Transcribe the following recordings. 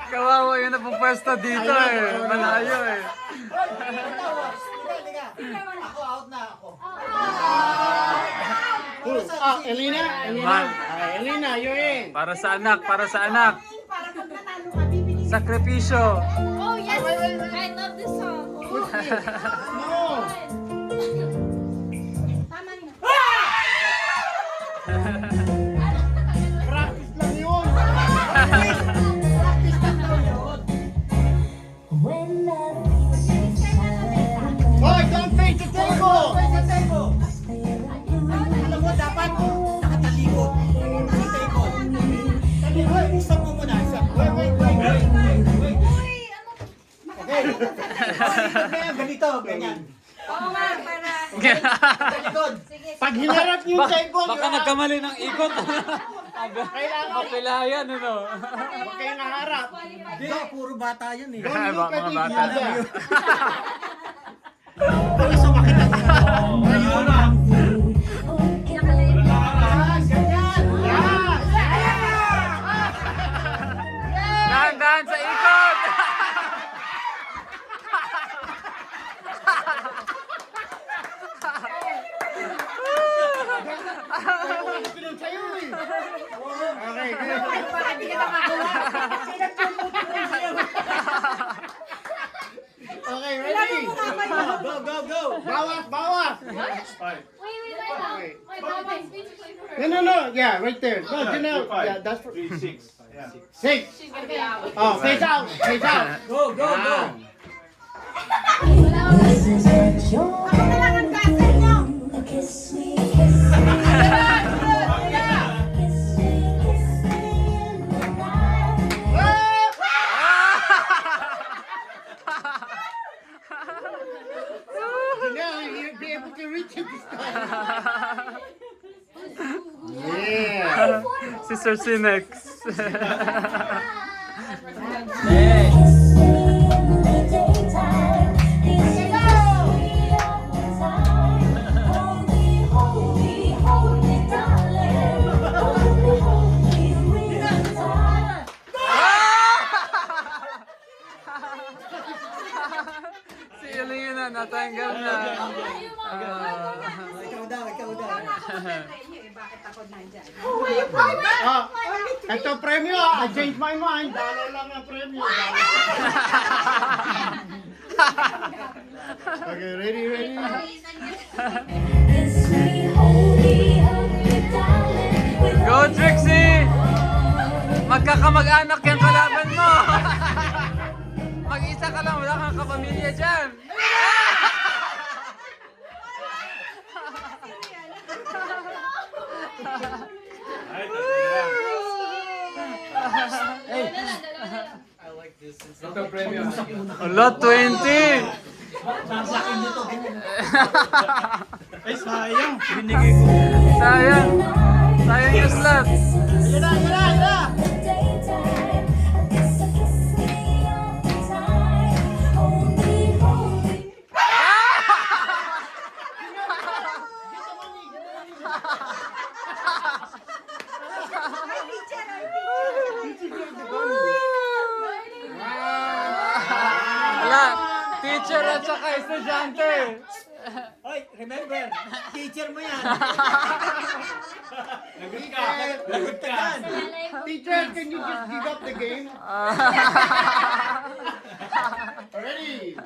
Kawawa yung napupwesto dito eh. Malayo eh. Ako, out na ako. Elena? Man. Elena, you're in. Para sa anak, para sa anak. Para pag nanalo ka, bibili. Sakripisyo. Oh yes, I love this song. No. Tama niyo. Practice lang yun. Practice lang daw yun. Hoy, don't face the table. Face the table. Alam mo, dapat nakatalikod. Sa table. Talikod, isang mo muna. Wait. Okay. Kaya ganito, ganyan. Oo nga, para. Talikod. Pag hinarap yung table, Baka nagkamali ng ikot. kailangan Mapilayan ano. huwag kayo naharap. Hindi, puro bata yan eh. Don't look at Mga each bata. other. Pag sumakit ang ayun na. Ganyan. Dahan-dahan sa ikot. Pinag sa'yo eh. Okay, Para di ka nakakuha. okay, ready? Go. Bawas. Wait, Okay. wait, Mama, speech play for her. No. Yeah, right there. No, Janelle. Yeah, that's for 3, 6. Yeah. 6. She's gonna be out. Oh, face out. Go. Ah. Ako na lang ang castle niyo. Janelle, you'll be able to reach it this time. Yeah. Si Sir Cinex. Si Elena natanggal na. Ikaw daw. Bakit ako nandyan? Ah, ito premyo. I changed my mind. Dalo lang ang premyo. Okay, ready? Go Trixie! Magkakamag-anak yung kalaban mo! Mag-isa ka lang, wala kang kapamilya dyan! Ay, tatlo lang. Ala, 20! Ay, sayang. Binigay ko. Sayang! Sayang yung slot! Yan na. Wala! Teacher at saka estudyante! Hoy, remember, teacher mo yan. Lagot ka. Lagot ka yan. Teacher, can you just give up the game? Ready?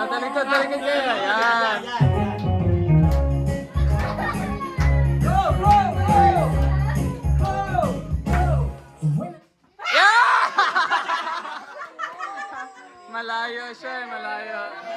Talikod kayo! Yan! Malayo siya, malayo.